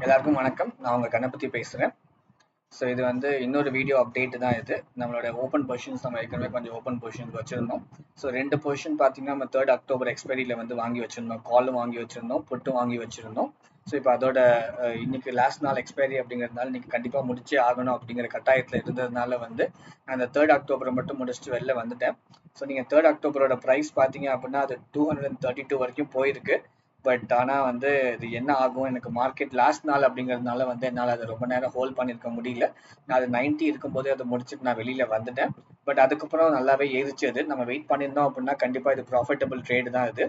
எல்லாருக்கும் வணக்கம். நான் உங்க கணபதி பேசுறேன். ஸோ இது வந்து இன்னொரு வீடியோ அப்டேட் தான் இது. நம்மளோட ஓப்பன் பொசிஷன்ஸ் நம்ம ஏற்கனவே கொஞ்சம் ஓப்பன் பொசிஷன்ஸ் வச்சிருந்தோம். ஸோ 2 பொசிஷன் பார்த்தீங்கன்னா நம்ம 3rd அக்டோபர் எக்ஸ்பைரியில் வந்து வாங்கி வச்சிருந்தோம். காலும் வாங்கி வச்சிருந்தோம், புட்டும் வாங்கி வச்சிருந்தோம். ஸோ இப்போ அதோட இன்னைக்கு லாஸ்ட் நாள் எக்ஸ்பைரி அப்படிங்கிறதுனால இன்னைக்கு கண்டிப்பாக முடிச்சே ஆகணும் அப்படிங்கிற கட்டாயத்தில் இருந்ததுனால வந்து நான் அந்த 3rd அக்டோபரை மட்டும் முடிச்சுட்டு வெளில வந்துட்டேன். ஸோ நீங்கள் 3rd அக்டோபரோட ப்ரைஸ் பார்த்தீங்க அப்படின்னா அது 232 வரைக்கும் போயிருக்கு. பட் ஆனால் வந்து இது என்ன ஆகும், எனக்கு மார்க்கெட் லாஸ்ட் நாள் அப்படிங்கிறதுனால வந்து என்னால் அதை ரொம்ப நேரம் ஹோல்ட் பண்ணியிருக்க முடியல. நான் அது 90 இருக்கும்போதே அதை முடிச்சுட்டு நான் வெளியில் வந்துட்டேன். பட் அதுக்கப்புறம் நல்லாவே ஏறிச்சு. அது நம்ம வெயிட் பண்ணியிருந்தோம் அப்படின்னா கண்டிப்பாக இது ப்ராஃபிட்டபிள் ட்ரேடு தான் இது.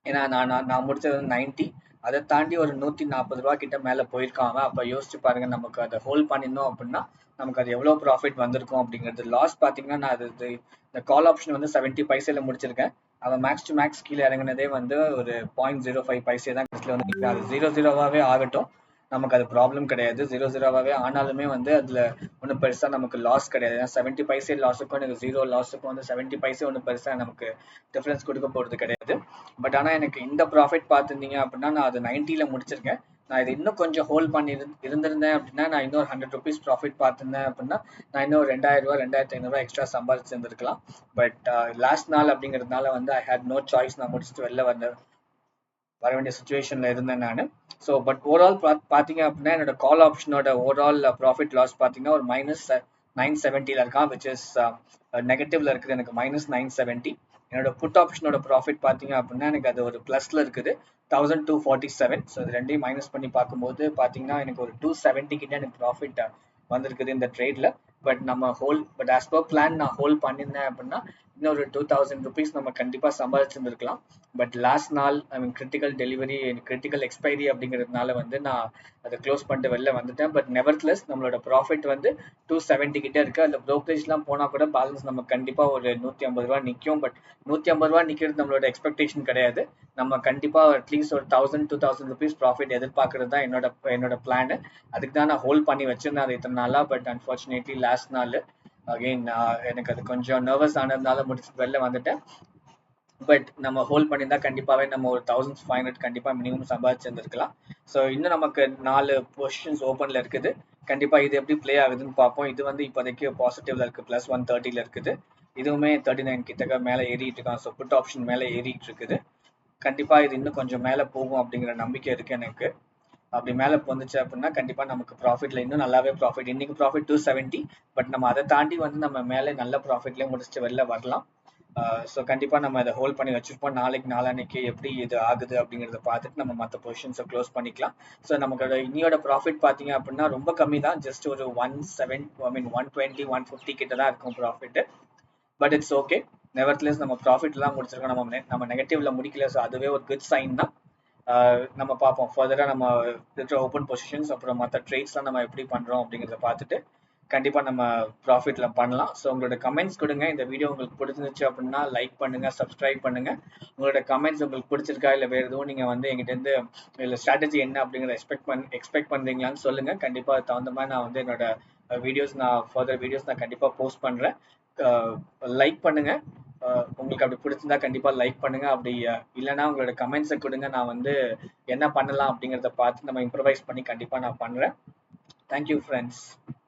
ஏன்னா நான் நான் நான் முடிச்சது 90, அதை தாண்டி ஒரு 140 ரூபா கிட்ட மேலே போயிருக்காங்க. அப்போ யோசிச்சு பாருங்க, நமக்கு அதை ஹோல்ட் பண்ணியிருந்தோம் அப்படின்னா நமக்கு அது எவ்வளோ ப்ராஃபிட் வந்திருக்கும் அப்படிங்கிறது. லாஸ் பார்த்தீங்கன்னா நான் அது இந்த கால் ஆப்ஷன் வந்து 70 பைசையில் முடிச்சிருக்கேன். அவன் மேக்ஸ் டு மேக்ஸ் கீழே இறங்கினதே வந்து ஒரு 0.05 பைசே தான் கீழே வந்து நிற்கிறேன். அது 0.0வாகவே ஆகட்டும், நமக்கு அது ப்ராப்ளம் கிடையாது. 0.0வாகவே ஆனாலுமே வந்து அதில் ஒன்றும் பெருசாக நமக்கு லாஸ் கிடையாது. ஏன்னா 70 பைசே லாஸுக்கும் எனக்கு 0 லாஸுக்கும் வந்து 70 பைசே ஒன்றும் பெருசாக நமக்கு டிஃப்ரென்ஸ் கொடுக்க போகிறது கிடையாது. பட் ஆனால் எனக்கு இந்த ப்ராஃபிட் பார்த்துருந்தீங்க அப்படின்னா நான் அது 90ல் முடிச்சிருக்கேன். நான் இது இன்னும் கொஞ்சம் ஹோல்ட் பண்ணி இருந்திருந்தேன் அப்படின்னா நான் இன்னொரு 100 ருபீஸ் ப்ராஃபிட் பார்த்துருந்தேன் அப்படின்னா நான் இன்னும் 2000 ரூபா 2500 எக்ஸ்ட்ரா சம்பாதிச்சிருந்துருக்கலாம். பட் லாஸ்ட் நாள் அப்படிங்கிறதுனால வந்து ஐ ஹேட் நோ சாய்ஸ். நான் முடிச்சுட்டு வெளில வர வேண்டிய சுச்சுவேஷனில் இருந்தேன் நான். ஸோ பட் ஓவரால் பார்த்தீங்க அப்படின்னா என்னோட கால் ஆப்ஷனோட ஓவரால் ப்ராஃபிட் லாஸ் பார்த்தீங்கன்னா ஒரு -970 இருக்கான், விச் இஸ் நெகட்டிவ்ல இருக்குது. எனக்கு -970. என்னோட புட் ஆப்ஷனோட ப்ராஃபிட் பார்த்தீங்க அப்படின்னா எனக்கு அது ஒரு ப்ளஸ்ல இருக்குது, 1247. ஸோ இது ரெண்டையும் மைனஸ் பண்ணி பார்க்கும்போது பார்த்தீங்கன்னா எனக்கு ஒரு 270 கிட்ட எனக்கு ப்ராஃபிட் வந்திருக்குது இந்த ட்ரேட்ல. பட் ஆஸ் பர் பிளான் நான் ஹோல்ட் பண்ணியிருந்தேன் அப்படின்னா இன்னொரு 2000 ருபீஸ் நம்ம கண்டிப்பாக சம்பாதிச்சிருந்துருக்கலாம். பட் லாஸ்ட் நாள் ஐ மீன் கிரிட்டிக்கல் டெலிவரி, கிரிட்டிக்கல் எக்ஸ்பைரி அப்படிங்கிறதுனால வந்து நான் அதை க்ளோஸ் பண்ணிட்டு வெளில வந்துட்டேன். பட் நெவர்த்லெஸ் நம்மளோட ப்ராஃபிட் வந்து 270 கிட்ட இருக்கு. அந்த ப்ரோக்கரேஜ்லாம் போனால் கூட பேலன்ஸ் நம்ம கண்டிப்பாக ஒரு 150 ரூபா நிற்கும். பட் 150 ரூபா நிற்கிறது நம்மளோட எக்ஸ்பெக்டேஷன் கிடையாது. நம்ம கண்டிப்பாக அட்லீஸ்ட் ஒரு 1000-2000 ருபீஸ் ப்ராஃபிட் எதிர்பார்க்கறது தான் என்னோட பிளான். அதுக்கு தான் நான் ஹோல்ட் பண்ணி வச்சிருந்தேன் அது இத்தனை நாளாக. பட் அன்ஃபார்ச்சுனேட்லி லாஸ்ட் நாள் அகெயின் எனக்கு அது கொஞ்சம் நர்வஸ் ஆனதுனால முடிச்சுட்டு வெளில வந்துட்டேன். பட் நம்ம ஹோல்ட் பண்ணியிருந்தா கண்டிப்பாகவே நம்ம ஒரு 1500 கண்டிப்பாக மினிமம் சம்பாதிச்சிருந்துருக்கலாம். ஸோ இன்னும் நமக்கு 4 பொசிஷன்ஸ் ஓப்பனில் இருக்குது. கண்டிப்பாக இது எப்படி ப்ளே ஆகுதுன்னு பார்ப்போம். இது வந்து இப்போதைக்கு பாசிட்டிவ்ல இருக்குது, +130 இருக்குது. இதுவுமே 39 கிட்டக்க மேலே ஏறிட்டு இருக்கான். ஸோ புட் ஆப்ஷன் மேலே ஏறிட்டு இருக்குது. கண்டிப்பாக இது இன்னும் கொஞ்சம் மேலே போகும் அப்படிங்கிற நம்பிக்கை இருக்குது எனக்கு. அப்படி மேலே வந்துச்சு அப்படின்னா கண்டிப்பாக நமக்கு ப்ராஃபிட்ல இன்னும் நல்லாவே ப்ராஃபிட். இன்னைக்கு ப்ராஃபிட் 270, பட் நம்ம அதை தாண்டி வந்து நம்ம மேலே நல்ல ப்ராஃபிட்லேயே முடிச்சுட்டு வெளில வரலாம். ஸோ கண்டிப்பாக நம்ம இதை ஹோல்ட் பண்ணி வச்சிருப்போம். நாளைக்கு எப்படி இது ஆகுது அப்படிங்கிறத பார்த்துட்டு நம்ம மற்ற பொசிஷன்ஸை க்ளோஸ் பண்ணிக்கலாம். ஸோ நமக்கு இன்னியோட ப்ராஃபிட் பார்த்தீங்க அப்படின்னா ரொம்ப கம்மி தான். ஜஸ்ட் ஒரு 120 150 கிட்ட தான் இருக்கும் profit. But it's okay. Nevertheless நம்ம ப்ராஃபிட்லாம் முடிச்சிருக்கோம், நம்ம நெகட்டிவ்ல முடிக்கல. ஸோ அதுவே ஒரு குட் சைன் தான். நம்ம பார்ப்போம் ஃபர்தராக நம்ம இருக்கிற ஓப்பன் பொசிஷன்ஸ் அப்புறம் மற்ற ட்ரேட்ஸ்லாம் நம்ம எப்படி பண்ணுறோம் அப்படிங்கிறத பார்த்துட்டு கண்டிப்பாக நம்ம ப்ராஃபிட்டில் பண்ணலாம். ஸோ உங்களோட கமெண்ட்ஸ் கொடுங்க. இந்த வீடியோ உங்களுக்கு பிடிச்சிருந்துச்சு அப்படின்னா லைக் பண்ணுங்கள், சப்ஸ்கிரைப் பண்ணுங்கள். உங்களோட கமெண்ட்ஸ் உங்களுக்கு பிடிச்சிருக்கா, இல்லை வேறு எதுவும் நீங்கள் வந்து எங்கிட்டேருந்து இல்லை ஸ்ட்ராட்டஜி என்ன அப்படிங்கிறத எக்ஸ்பெக்ட் பண்ணுறீங்களான்னு சொல்லுங்கள். கண்டிப்பாக அது தகுந்த மாதிரி நான் வந்து என்னோட ஃபர்தர் வீடியோஸ் நான் கண்டிப்பாக போஸ்ட் பண்ணுறேன். லைக் பண்ணுங்கள். உங்களுக்கு அப்படி பிடிச்சிருந்தா கண்டிப்பாக லைக் பண்ணுங்கள். அப்படி இல்லைனா உங்களோட கமெண்ட்ஸை கொடுங்க. நான் வந்து என்ன பண்ணலாம் அப்படிங்கிறத பார்த்து நம்ம இம்ப்ரவைஸ் பண்ணி கண்டிப்பாக நான் பண்ணுறேன். Thank you friends.